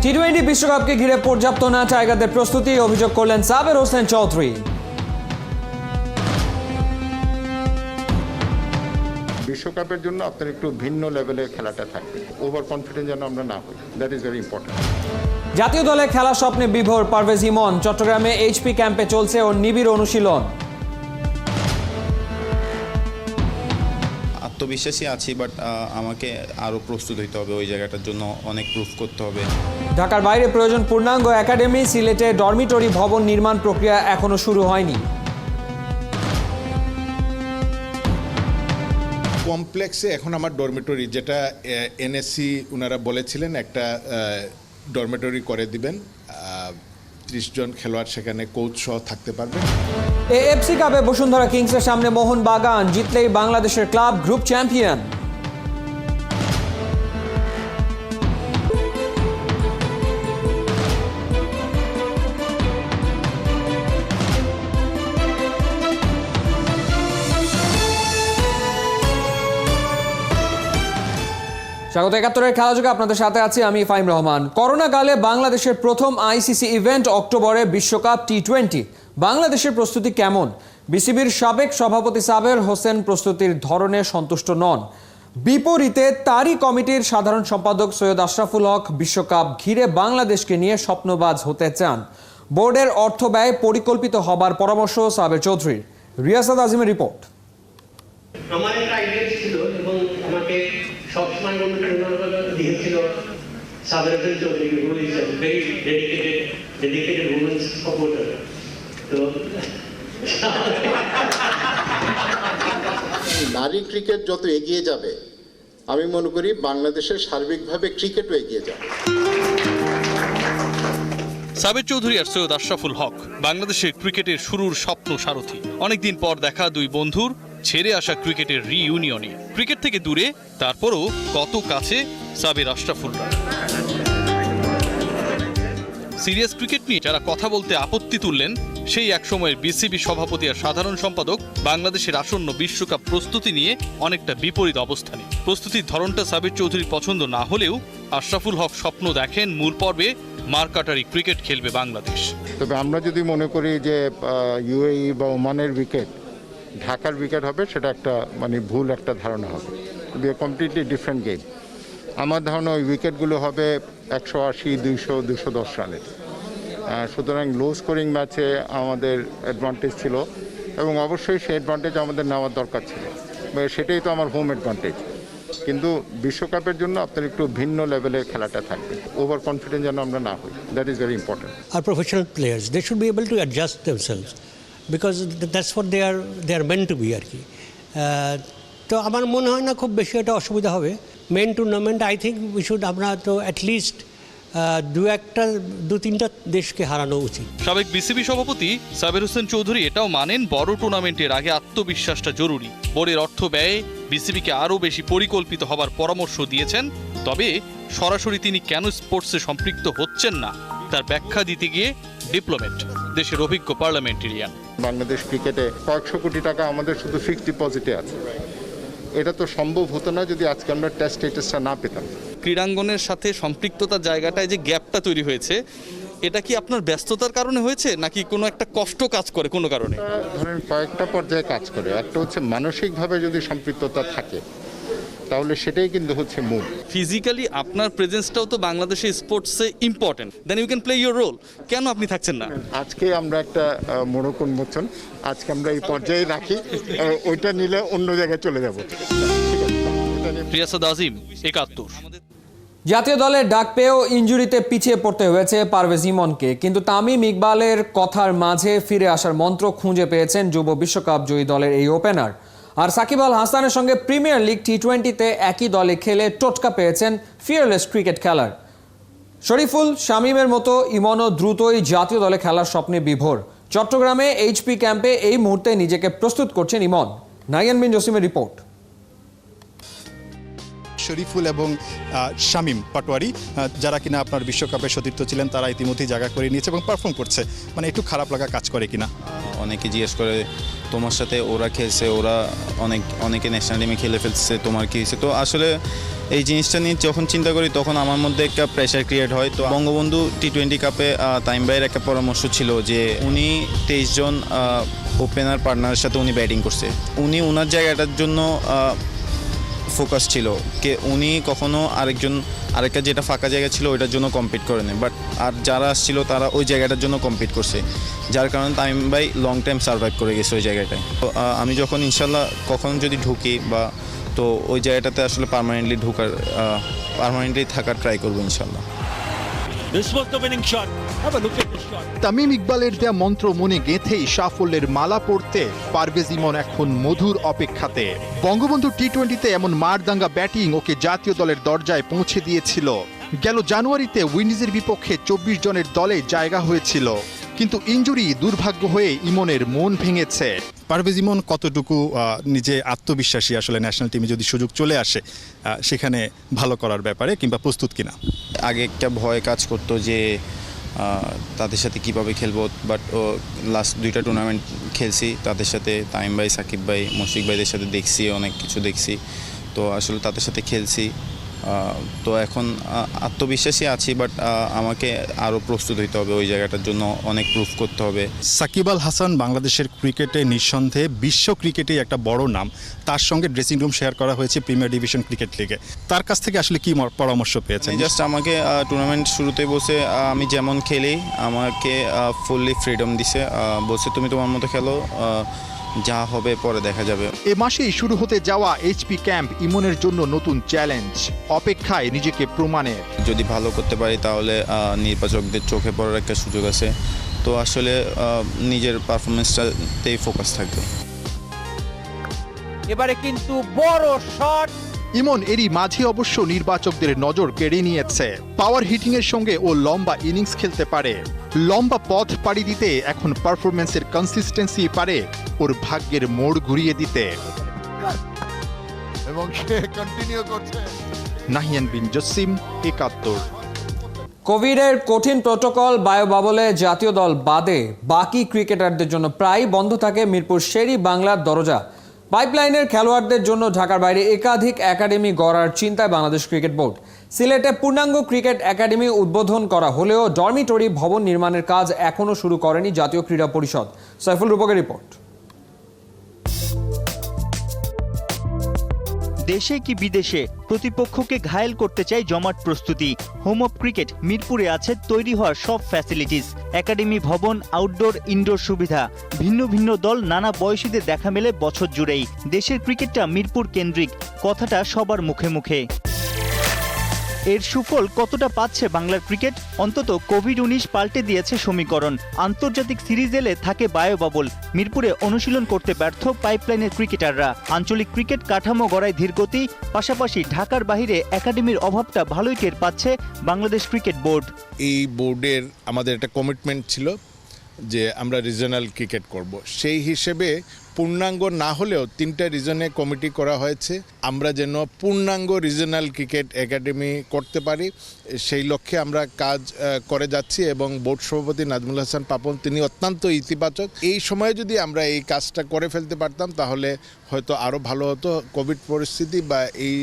টি-20 বিশ্বকাপকে ঘিরে পর্যাপ্ত না টাইগারদের প্রস্তুতি, অভিযোগ করলেন সাবের হোসেন চৌধুরী। বিশ্বকাপের জন্য আপনার একটু ভিন্ন লেভেলের খেলাটা থাকবে, ওভার কনফিডেন্স যেন আমরা না হই, দ্যাট ইজ ভেরি ইম্পর্টেন্ট। জাতীয় দলে খেলা স্বপ্নে বিভোর পারভেজ ইমন, চট্টগ্রামে এইচপি ক্যাম্পে চলছে ওর নিবিড় অনুশীলন। আত্মবিশ্বাসী আছি, বাট আমাকে আরও প্রস্তুত হইতে হবে, ওই জায়গাটার জন্য অনেক প্রুফ করতে হবে। ঢাকার বাইরে প্রয়োজন পূর্ণাঙ্গ একাডেমি, সিলেটে ডরমিটরি ভবন নির্মাণ প্রক্রিয়া এখনো শুরু হয়নি। কমপ্লেক্সে এখন আমার ডরমিটরি, যেটা এনএসসি ওনারা বলেছিলেন একটা ডরমিটরি করে দিবেন, 30 জন খেলোয়াড় সেখানে কোচ সহ থাকতে পারবে। এএফসি কাপে বসুন্ধরা কিংসের সামনে মোহনবাগান, জিতলেই বাংলাদেশের ক্লাব গ্রুপ চ্যাম্পিয়ন। স্বাগত ৭১-এর খেলাযোগে আপনাদের সাথে আছি আমি ফাহিম রহমান। করোনা কালে বাংলাদেশের প্রথম আইসিসি ইভেন্ট অক্টোবরে বিশ্বকাপ টি-20। বাংলাদেশের প্রস্তুতি কেমন? বিসিবির সাবেক সভাপতি সাবের হোসেন প্রস্তুতির ধরনে সন্তুষ্ট নন। বিপরীতে তারই কমিটির সাধারণ সম্পাদক সৈয়দ আশরাফুল হক বিশ্বকাপ ঘিরে বাংলাদেশকে নিয়ে স্বপ্নবাজ হতে চান। বোর্ডের অর্থ ব্যয় পরিকল্পিত হবার পরামর্শ সাবের চৌধুরীর। রিয়াসাদ আজিমের রিপোর্ট। আমার একটা আইডিয়া ছিল এবং আমাকে সবসময় অনুপ্রেরণা দিয়েছিল সাবের Hossain Chowdhury, who is a very dedicated women's supporter. তো নারী ক্রিকেট যত এগিয়ে যাবে, আমি মনে করি বাংলাদেশের সার্বিকভাবে ক্রিকেটও এগিয়ে যাবে। সাবের চৌধুরী আর সৈয়দ আশরাফুল হক বাংলাদেশের ক্রিকেটের শুরুর স্বপ্ন সারথি। অনেকদিন পর দেখা দুই বন্ধুর ছেড়ে আসা ক্রিকেটের রিইউনিয়নে, ক্রিকেট থেকে দূরে তারপরও কত কাছে সাবের আশরাফুলরা। সিরিয়াস ক্রিকেট নিয়ে যারা কথা বলতে আপত্তি তুললেন, সেই একসময়ের বিসিবি সভাপতি আর সাধারণ সম্পাদক বাংলাদেশের আসন্ন বিশ্বকাপ প্রস্তুতি নিয়ে অনেকটা বিপরীত অবস্থানে। প্রস্তুতির ধরনটা সাবের চৌধুরীর পছন্দ না হলেও আশরাফুল হক স্বপ্ন দেখেন মূল পর্বে মারকাটারি ক্রিকেট খেলবে বাংলাদেশ। তবে আমরা যদি মনে করি যে ইউএই বা ওমানের উইকেট ঢাকার উইকেট হবে, সেটা একটা ভুল একটা ধারণা হবে। Completely different game. আমার ধারণা ওই উইকেটগুলো হবে 180, 200, 210 রানের। সুতরাং লো স্কোরিং ম্যাচে আমাদের অ্যাডভান্টেজ ছিল এবং অবশ্যই সেই অ্যাডভান্টেজ আমাদের নেওয়ার দরকার ছিল, সেটাই তো আমার হোম অ্যাডভান্টেজ। কিন্তু বিশ্বকাপের জন্য আপনার একটু ভিন্ন লেভেলের খেলাটা থাকবে, ওভার কনফিডেন্স যেন আমরা না হই, that is very important. Our professional players, they should be able to adjust themselves because that's what they are meant to be আর কি। তো আমার মনে হয় না খুব বেশি একটা অসুবিধা হবে। Main tournament I think we should, আমরা তো অ্যাটলিস্ট দু তিনটা দেশকে হারানো উচিত। সাবেক বিসিবি সভাপতি সাবের হোসেন চৌধুরী এটাও মানেন বড় টুর্নামেন্টের আগে আত্মবিশ্বাসটা জরুরি। বোর্ডের অর্থ ব্যয়ে বিসিবিকে আরও বেশি পরিকল্পিত হবার পরামর্শ দিয়েছেন। তবে সরাসরি তিনি কেন স্পোর্টসে সম্পৃক্ত হচ্ছেন না তার ব্যাখ্যা দিতে গিয়ে ডিপ্লোমেট, দেশের অভিজ্ঞ পার্লামেন্টেরিয়ান। বাংলাদেশ ক্রিকেটে কয়েকশো কোটি টাকা আমাদের শুধু ফিক্সড ডিপোজিটে আছে। এটা তো সম্ভব হতো না যদি আজকে আমরা টেস্ট স্ট্যাটাসটা না পেতাম। ক্রীড়াঙ্গনের সাথে সম্পৃক্ততার জায়গাটায় যে গ্যাপটা তৈরি হয়েছে, এটা কি আপনার ব্যস্ততার কারণে হয়েছে নাকি কোনো একটা কষ্ট কাজ করে কোনো কারণে? ধরেন কয়েকটা পর্যায়ে কাজ করে। একটা হচ্ছে মানসিকভাবে যদি সম্পৃক্ততা থাকে তাহলে সেটাই কিন্তু হচ্ছে মূল। ফিজিক্যালি আপনার প্রেজেন্সটাও তো বাংলাদেশের স্পোর্টসে important, then you can play your role. কেন আপনি থাকছেন না? আজকে আমরা একটা মোড়ক উন্মোচন, আজকে আমরা এই পর্যায়ে রাখি, ওইটা নিলে অন্য জায়গায় চলে যাব। রিয়াসাদ আজিম, ৭১। জাতীয় দলের ডাক পেয়েও ইনজুরিতে পিছিয়ে পড়তে হয়েছে পারভেজ ইমনকে, কিন্তু তামিম ইকবালের কথার মাঝে ফিরে আসার মন্ত্র খুঁজে পেয়েছেন যুব বিশ্বকাপ জয়ী দলের এই ওপেনার। আর সাকিব আল হাসানের সঙ্গে প্রিমিয়ার লিগ টি-20তে একই দলে খেলে টোটকা পেয়েছেন ফিয়ারলেস ক্রিকেট খেলার। শরীফুল, শামীমের মতো ইমনও দ্রুতই জাতীয় দলে খেলার স্বপ্নে বিভোর। চট্টগ্রামে এইচপি ক্যাম্পে এই মুহূর্তে নিজেকে প্রস্তুত করছেন ইমন। নাইয়ান বিন জসিমের রিপোর্ট। শরীফুল এবং শামীম পাটোয়ারি, যারা কিনা আপনার বিশ্বকাপে সতীর্থ ছিলেন, তারা ইতিমধ্যেই জায়গা করে নিয়েছে এবং পারফর্ম করছে। একটু খারাপ লাগা কাজ করে কিনা? অনেকে জিজ্ঞেস করে তোমার সাথে ওরা খেলছে, ওরা অনেকে ন্যাশনাল টিমে খেলে ফেলছে, তোমার কী হয়েছে? তো আসলে এই জিনিসটা নিয়ে যখন চিন্তা করি তখন আমার মধ্যে একটা প্রেশার ক্রিয়েট হয়। তো বঙ্গবন্ধু টি-20 কাপে তামিম ভাইয়ের একটা পরামর্শ ছিল যে উনি 23 জন ওপেনার পার্টনারের সাথে উনি ব্যাটিং করছে, উনি ওনার জায়গাটার জন্য ফোকাস ছিল কে উনি কখনো আরেকটা যেটা ফাঁকা জায়গা ছিল ওইটার জন্য কম্পিট করেনি, বাট আর যারা আসছিল তারা ওই জায়গাটার জন্য কম্পিট করছে, যার কারণে তামিম ভাই লং টাইম সার্ভাইভ করে গেছে ওই জায়গাটায়। তো আমি যখন ইনশাল্লাহ কখনো যদি ঢুকি বা তো ওই জায়গাটাতে আসলে পার্মানেন্টলি থাকার ট্রাই করবো ইনশাল্লাহ। তামিম ইকবালের দেয়া মন্ত্র মনে গেঁথেই সাফল্যের মালা পড়তে পারভেজ ইমন এখন মধুর অপেক্ষাতে। বঙ্গবন্ধু টি-20তে এমন মারদাঙ্গা ব্যাটিং ওকে জাতীয় দলের দরজায় পৌঁছে দিয়েছিল। গেল জানুয়ারিতে উইন্ডিজের বিপক্ষে 24 জনের দলে জায়গা হয়েছিল, কিন্তু ইনজুরি দুর্ভাগ্য হয়ে ইমনের মন ভেঙেছে। পারভেজ ইমন কতটুকু নিজে আত্মবিশ্বাসী আসলে ন্যাশনাল টিমে যদি সুযোগ চলে আসে সেখানে ভালো করার ব্যাপারে, কিংবা প্রস্তুত কিনা? আগে একটা ভয় কাজ করতো যে তাদের সাথে কিভাবে খেলবো, বাট লাস্ট 2টা টুর্নামেন্ট খেলছি তাদের সাথে, তামিম ভাই, সাকিব ভাই, মুশফিক ভাইদের সাথে দেখছি, অনেক কিছু দেখছি, তো আসলে তাদের সাথে খেলছি। তো এখন আত্মবিশ্বাসী আছি, বাট আমাকে আরও প্রস্তুত হইতে হবে, ওই জায়গাটার জন্য অনেক প্রুফ করতে হবে। সাকিব আল হাসান বাংলাদেশের ক্রিকেটে নিঃসন্দেহে বিশ্ব ক্রিকেটে একটা বড় নাম, তার সঙ্গে ড্রেসিং রুম শেয়ার করা হয়েছে প্রিমিয়ার ডিভিশন ক্রিকেট লিগে। তার কাছ থেকে আসলে কি পরামর্শ পেয়েছেন? জাস্ট আমাকে টুর্নামেন্ট শুরুতে বসে আমি যেমন খেলি আমাকে ফুললি ফ্রিডম দিছে, বলছে তুমি তোমার মতো খেলো, যা হবে পরে দেখা যাবে। এ মাসেই শুরু হতে যাওয়া এইচপি ক্যাম্প ইমনের জন্য নতুন চ্যালেঞ্জ, অপেক্ষায় নিজেকে প্রমাণের। যদি ভালো করতে পারি তাহলে নির্বাচকদের চোখে পড়ার একটা সুযোগ আছে, তো আসলে নিজের পারফরমেন্সটাতেই ফোকাস থাকবে। এবারে কিন্তু বড় শট। ইমন এরই মাঝে অবশ্য নির্বাচকদের নজর কেড়ে নিয়েছে। পাওয়ার হিটিং এর সঙ্গে ও লম্বা ইনিংস খেলতে পারে, লম্বা পথ পাড়ি দিতে এখন পারফরমেন্সের কনসিস্টেন্সি পারে ওর ভাগ্যের মোড় ঘুরিয়ে দিতে। এবং সে কন্টিনিউ করছে। নাহিয়ান বিন জসিম, ৭১। কোভিডের কঠিন প্রোটোকল বায়োবাবলে জাতীয় দল বাদে বাকি ক্রিকেটারদের জন্য প্রায় বন্ধ থাকে মিরপুর শেরি বাংলার দরজা। পাইপলাইনের খেলোয়াড়দের জন্য ঢাকার বাইরে একাধিক একাডেমি গড়ার চিন্তায় বাংলাদেশ ক্রিকেট বোর্ড। সিলেটে পূর্ণাঙ্গ ক্রিকেট একাডেমি উদ্বোধন করা হলেও ডরমিটরি ভবন নির্মাণের কাজ এখনও শুরু করেনি জাতীয় ক্রীড়া পরিষদ। সাইফুল রূপকের রিপোর্ট। দেশে কি বিদেশে প্রতিপক্ষকে ঘায়েল করতে চায় জমাট প্রস্তুতি। হোম অফ ক্রিকেট মিরপুরে আছে তৈরি হওয়া সব ফ্যাসিলিটিস, একাডেমি ভবন, আউটডোর, ইনডোর সুবিধা। ভিন্ন ভিন্ন দল, নানা বয়সীদের দেখা মেলে বছর জুড়েই। দেশের ক্রিকেটটা মিরপুর কেন্দ্রিক, কথাটা সবার মুখে মুখে। এর সুফল কতটা পাচ্ছে বাংলার ক্রিকেট? অন্তত কোভিড-19 পাল্টে দিয়েছে সমীকরণ। আন্তর্জাতিক সিরিজ এলে থাকে বায়োবাবল, মিরপুরে অনুশীলন করতে ব্যর্থ পাইপলাইনের ক্রিকেটাররা। আঞ্চলিক ক্রিকেট কাঠামো গড়ায় ধীরগতি, পাশাপাশি ঢাকার বাইরে একাডেমির অভাবটা ভালোই টের পাচ্ছে বাংলাদেশ ক্রিকেট বোর্ড। এই বোর্ডের আমাদের একটা কমিটমেন্ট ছিল যে আমরা রিজনাল ক্রিকেট করব, সেই হিসেবে পূর্ণাঙ্গ না হলেও 3টা রিজনে কমিটি করা হয়েছে। আমরা যেন পূর্ণাঙ্গ রিজনাল ক্রিকেট একাডেমি করতে পারি সেই লক্ষ্যে আমরা কাজ করে যাচ্ছি, এবং বোর্ড সভাপতি নাজমুল হাসান পাপন তিনি অত্যন্ত ইতিবাচক। এই সময়ে যদি আমরা এই কাজটা করে ফেলতে পারতাম তাহলে হয়তো আরও ভালো হতো। কোভিড পরিস্থিতি বা এই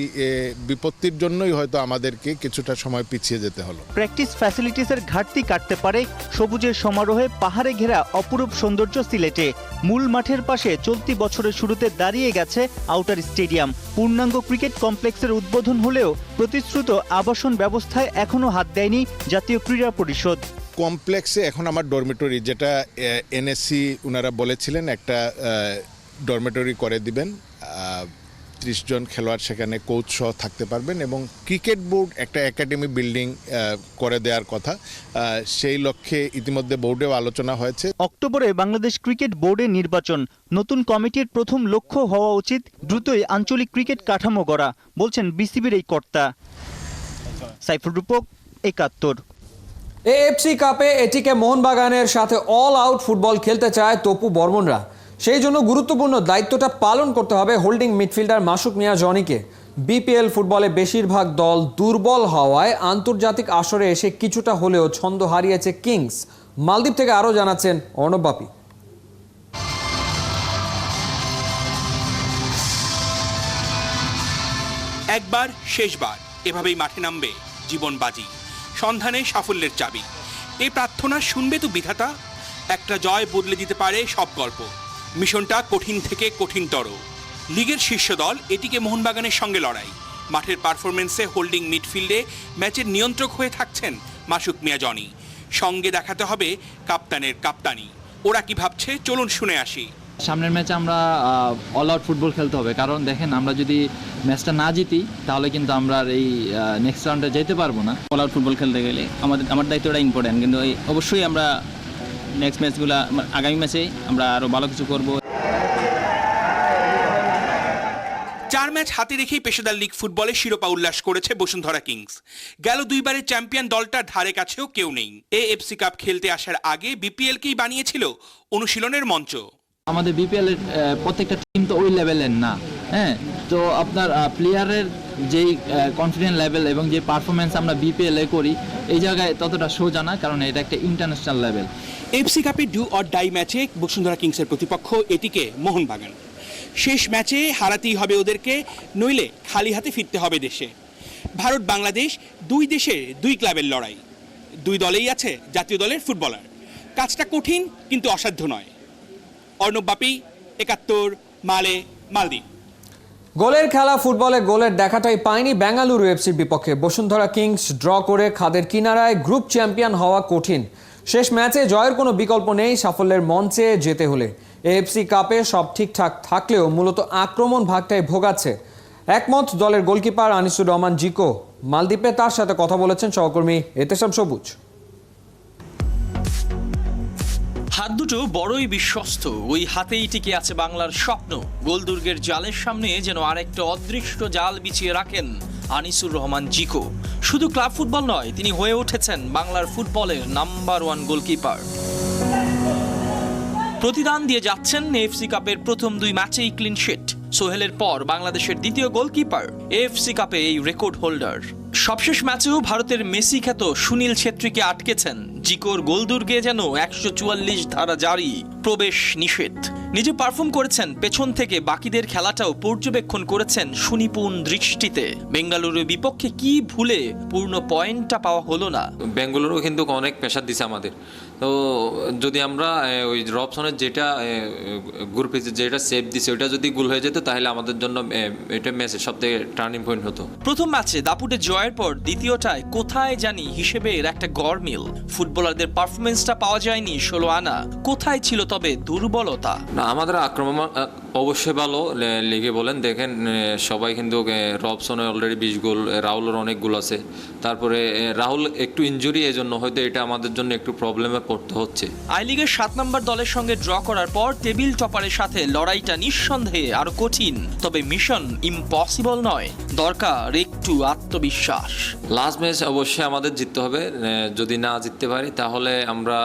বিপত্তির জন্যই হয়তো আমাদেরকে কিছুটা সময় পিছিয়ে যেতে হলো। প্র্যাকটিস ফ্যাসিলিটিসের ঘাটতি কাটতে পারে সবুজের সমারোহে পাহাড়ে ঘেরা অপরূপ সৌন্দর্য সিলেটে। মূল মাঠের পাশে চলতি বছরের শুরুতে দাঁড়িয়ে গেছে আউটার স্টেডিয়াম। পূর্ণাঙ্গ ক্রিকেট কমপ্লেক্সের উদ্বোধন হলেও প্রতিশ্রুত আবাসন ব্যবস্থায় এখনও হাত দেয়নি জাতীয় ক্রীড়া পরিষদ। কমপ্লেক্সে এখন আমার ডরমিটরি, যেটা এনএসসি ওনারা বলেছিলেন একটা ডরমিটরি করে দিবেন, 30 জন খেলোয়াড় সেখানে কোচ সহ থাকতে পারবেন, এবং ক্রিকেট বোর্ড একটা একাডেমি বিল্ডিং করে দেওয়ার কথা, সেই লক্ষ্যে ইতিমধ্যে বোর্ডেও আলোচনা হয়েছে। অক্টোবরে বাংলাদেশ ক্রিকেট বোর্ডের নির্বাচন, নতুন কমিটির প্রথম লক্ষ্য হওয়া উচিত দ্রুতই আঞ্চলিক ক্রিকেট কাঠামো গড়া, বলছেন বিসিবির এই কর্তা। সাইফুল রূপক, ৭১। এএফসি কাপে এটিকে মোহনবাগানের সাথে অল আউট ফুটবল খেলতে চায় তপু বর্মনরা। সেই জন্য গুরুত্বপূর্ণ দায়িত্বটা পালন করতে হবে হোল্ডিং মিডফিল্ডার মাসুক মিয়া জনিকে। বিপিএল ফুটবলে বেশিরভাগ দল দুর্বল হওয়ায় আন্তর্জাতিক আসরে এসে কিছুটা হলেও ছন্দ হারিয়েছে কিংস। মালদ্বীপ থেকে আরও জানাচ্ছেন অর্ণব বাপি। একবার শেষবার এভাবেই মাঠে নামবে জীবন বাজি, সন্ধানে সাফল্যের চাবি। এই প্রার্থনা শুনবে তো বিধাতা, একটা জয় বদলে দিতে পারে সব গল্প। মিশনটা কঠিন থেকে কঠিনতর। লিগের শীর্ষ দল এটিকে মোহনবাগানের সঙ্গে লড়াই। মাঠের পারফরমেন্সে হোল্ডিং মিডফিল্ডে ম্যাচের নিয়ন্ত্রক হয়ে থাকছেন মাসুক মিয়া জনি। সঙ্গে দেখাতে হবে কাপ্তানের কাপ্তানি। ওরা কি ভাবছে চলুন শুনে আসি। সামনের ম্যাচে আমরা অল আউট ফুটবল খেলতে হবে, কারণ দেখেন আমরা যদি ম্যাচটা না জিতি তাহলে কিন্তু আমরা এই নেক্সট রাউন্ডে যেতে পারবো না। অল আউট ফুটবল খেলতে গেলে আমার দায়িত্বটা ইম্পর্টেন্ট, কিন্তু অবশ্যই আমরা নেক্সট ম্যাচগুলো আগামী ম্যাচে আমরা আরও ভালো কিছু করব। 4 ম্যাচ হাতে রেখেই পেশাদার লিগ ফুটবলে শিরোপা উল্লাস করেছে বসুন্ধরা কিংস। গেল 2 বারের চ্যাম্পিয়ন দলটার ধারে কাছেও কেউ নেই। এএফসি কাপ খেলতে আসার আগে বিপিএলকেই বানিয়েছিল অনুশীলনের মঞ্চ। আমাদের বিপিএল এর প্রত্যেকটা টিম তো ওই লেভেলের না, হ্যাঁ, তো আপনার প্লেয়ারের যেই কনফিডেন্স লেভেল এবং যে পারফরমেন্স আমরা বিপিএল এ করি এই জায়গায় ততটা সোজা না, কারণ এটা একটা ইন্টারন্যাশনাল লেভেল। এফসি কাপে ডু অর ডাই ম্যাচে বসুন্ধরা কিংসের প্রতিপক্ষ এটিকে মোহনবাগান। শেষ ম্যাচে হারাতেই হবে ওদেরকে, নইলে খালি হাতে ফিরতে হবে দেশে। ভারত বাংলাদেশ 2 দেশের 2 ক্লাবের লড়াই। 2 দলেই আছে জাতীয় দলের ফুটবলার। কাজটা কঠিন কিন্তু অসাধ্য নয়। অর্ণব বাপি, 71, মালে, মালদ্বীপ। গোলের খেলা ফুটবলে গোলের দেখাটাই পায়নি বেঙ্গালুরু এফসির বিপক্ষে। বসুন্ধরা কিংস ড্র করে খাদের কিনারায় গ্রুপ চ্যাম্পিয়ন হওয়া কঠিন। শেষ ম্যাচে জয়ের কোনো বিকল্প নেই সাফল্যের মঞ্চে যেতে হলে। এএফসি কাপে সব ঠিকঠাক থাকলেও মূলত আক্রমণ ভাগটাই ভোগাচ্ছে। একমত দলের গোলকিপার আনিসুর রহমান জিকো। মালদ্বীপে তার সাথে কথা বলেছেন সহকর্মী এতেশাম সবুজ। হাত দুটো বড়ই বিশ্বস্ত, ওই হাতেই টিকে আছে বাংলার স্বপ্ন। গোলদুর্গের জালের সামনে যেন আরেকটা অদৃশ্য জাল বিছিয়ে রাখেন আনিসুর রহমান জিকো। শুধু ক্লাব ফুটবল নয়, তিনি হয়ে উঠেছেন বাংলার ফুটবলের নাম্বার 1 গোলকিপার। প্রতিদান দিয়ে যাচ্ছেন এএফসি কাপের প্রথম 2 ম্যাচেই ক্লিনশিট। সোহেলের পর বাংলাদেশের দ্বিতীয় গোলকিপার, এএফসি কাপে এই রেকর্ড হোল্ডার। সবশেষ ম্যাচেও ভারতের মেসি খ্যাত সুনীল ছেত্রীকে আটকেছেন। জিকোর গোলদুর্গে যেন 144 ধারা জারি, প্রবেশ নিষেধ। নিজে পারফর্ম করেছেন পেছন থেকে, বাকিদের খেলাটাও পর্যবেক্ষণ করেছেন সুনিপুণ দৃষ্টিতে। বেঙ্গালুরুর বিপক্ষে কি ভুলে পূর্ণ পয়েন্টটা পাওয়া হলো না। বেঙ্গালুরু কিন্তু অনেক প্রেশার দিছে আমাদের। তো যদি আমরা ওই রবসনের যেটা গ্রুপে যেটা সেভ দিছে ওইটা যদি গোল হয়ে যেত তাহলে আমাদের জন্য এটা ম্যাচের সবথেকে টার্নিং পয়েন্ট হতো। প্রথম ম্যাচে দাপুটে জয়ের পর দ্বিতীয়টায় কোথায় জানি হিসেবের একটা গড়মিল। ফুটবলারদের পারফরমেন্সটা পাওয়া যায়নি 16 আনা। কোথায় ছিল তবে দুর্বলতা? না, আমাদের আক্রমণ অবশ্যই ভালো। লিগে বলেন দেখেন সবাই কিন্তু রবসনে অলরেডি 20 গোল, রাহুলের অনেক গোল আছে। তারপরে রাহুল একটু ইনজুরি, এজন্য হয়তো এটা আমাদের জন্য একটু প্রবলেমে পড়তে হচ্ছে। আই লিগের 7 নম্বর দলের সঙ্গে ড্র করার পর টেবিল টপারের সাথে লড়াইটা নিঃসন্দেহে আরো কঠিন। তবে মিশন ইম্পসিবল নয়, দরকার একটু আত্মবিশ্বাস। লাস্ট ম্যাচ অবশ্যই আমাদের জিততে হবে। যদি না জিততে পারি তাহলে আমরা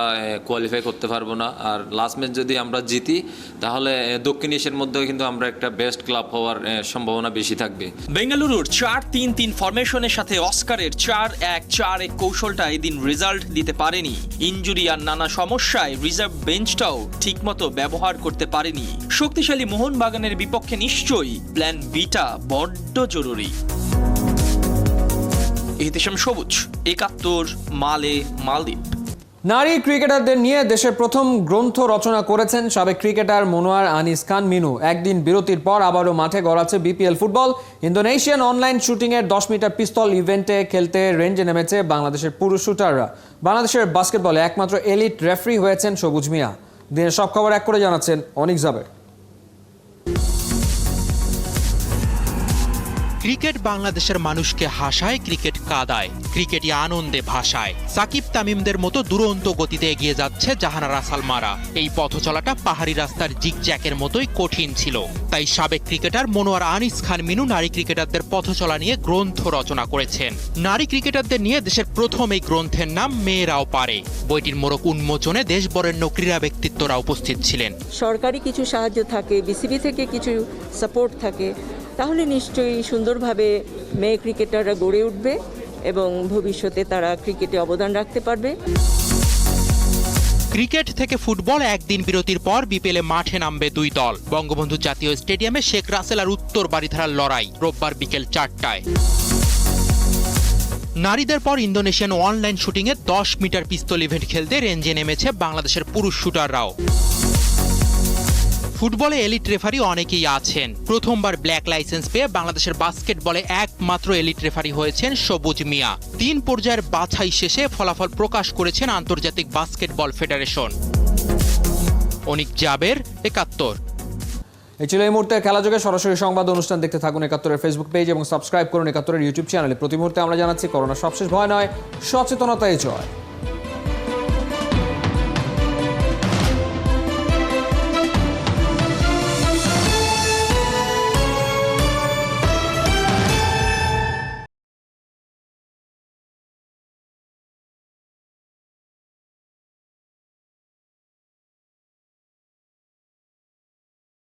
কোয়ালিফাই করতে পারবো না। আর লাস্ট ম্যাচ যদি আমরা জিতি তাহলে দক্ষিণ এশিয়ার মধ্যে কিন্তু আমরা একটা বেস্ট ক্লাব হওয়ার সম্ভাবনা বেশি থাকবে। বেঙ্গালুরুর 4-3-3 ফরমেশনের সাথে অস্কারের 4-1-4-1 কৌশলটা এদিন রেজাল্ট দিতে পারেনি। ইনজুরি আর নানা সমস্যায় রিজার্ভ বেঞ্চটাও ঠিকমতো ব্যবহার করতে পারেনি। শক্তিশালী মোহনবাগানের বিপক্ষে নিশ্চয়ই প্ল্যান বিটা বড্ড জরুরি। এতেশাম সবুজ, 71, মালে, মালদ্বীপ। নারী ক্রিকেটারদের নিয়ে দেশের প্রথম গ্রন্থ রচনা করেছেন সাবেক ক্রিকেটার মনোয়ার আনিস খান মিনু। একদিন বিরতির পর আবারও মাঠে গড়াচ্ছে বিপিএল ফুটবল। ইন্দোনেশিয়ান অনলাইন শুটিংয়ের 10 মিটার পিস্তল ইভেন্টে খেলতে রেঞ্জে নেমেছে বাংলাদেশের পুরুষ শুটাররা। বাংলাদেশের বাস্কেটবলে একমাত্র এলিট রেফারি হয়েছেন সবুজ মিয়া। দিনের সব খবর এক করে জানাচ্ছেন অনিক জাবের। ক্রিকেট বাংলাদেশের মানুষকে হাসায়, ক্রিকেট কাঁদায়, ক্রিকেটই আনন্দে ভাসায়। সাকিব তামিমদের মতো দুরন্ত গতিতে এগিয়ে যাচ্ছে জাহানারা সালমারা। এই পথ চলাটা পাহাড়ি রাস্তার জিগজ্যাকের মতোই কঠিন ছিল। তাই সাবেক ক্রিকেটার মনোয়ার আনিস খান মিনু নারী ক্রিকেটারদের পথ চলা নিয়ে গ্রন্থ রচনা করেছেন। নারী ক্রিকেটারদের নিয়ে দেশের প্রথম এই গ্রন্থের নাম মেয়েরাও পারে। বইটির মোড়ক উন্মোচনে দেশবরেণ্য ক্রীড়া ব্যক্তিত্বরা উপস্থিত ছিলেন। সরকারি কিছু সাহায্য থাকে, বিসিবি থেকে কিছু সাপোর্ট থাকে, তাহলে নিশ্চয়ই সুন্দরভাবে মেয়ে ক্রিকেটাররা গড়ে উঠবে এবং ভবিষ্যতে তারা ক্রিকেটে অবদান রাখতে পারবে। ক্রিকেট থেকে ফুটবল একদিন বিরতির পর বিপিএলে মাঠে নামবে দুই দল। বঙ্গবন্ধু জাতীয় স্টেডিয়ামে শেখ রাসেল আর উত্তর বারিধারার লড়াই রোববার বিকেল 4টায়। নারীদের পর ইন্দোনেশিয়ান অনলাইন শুটিংয়ে 10 মিটার পিস্তল ইভেন্ট খেলতে রেঞ্জে নেমেছে বাংলাদেশের পুরুষ শুটাররাও। ফুটবলে এলিট রেফারি অনেকেই আছেন। প্রথমবার ব্ল্যাক লাইসেন্স পেয়ে বাংলাদেশের বাস্কেটবলে একমাত্র এলিট রেফারি হয়েছেন সবুজ মিয়া। 3 পর্যায়ের বাছাই শেষে ফলাফল প্রকাশ করেছেন আন্তর্জাতিক বাস্কেটবল ফেডারেশন। অনিক জাবের, ৭১। এই ছিল এই মুহূর্তে খেলাযোগে সরাসরি সংবাদ অনুষ্ঠান দেখতে থাকুন ৭১-এর ফেসবুক পেজ এবং সাবস্ক্রাইব করুন ৭১-এর ইউটিউব চ্যানেলে। প্রতি মুহূর্তে আমরা জানাচ্ছি করোনা সবশেষ ভয় নয়, সচেতনতাই জয়।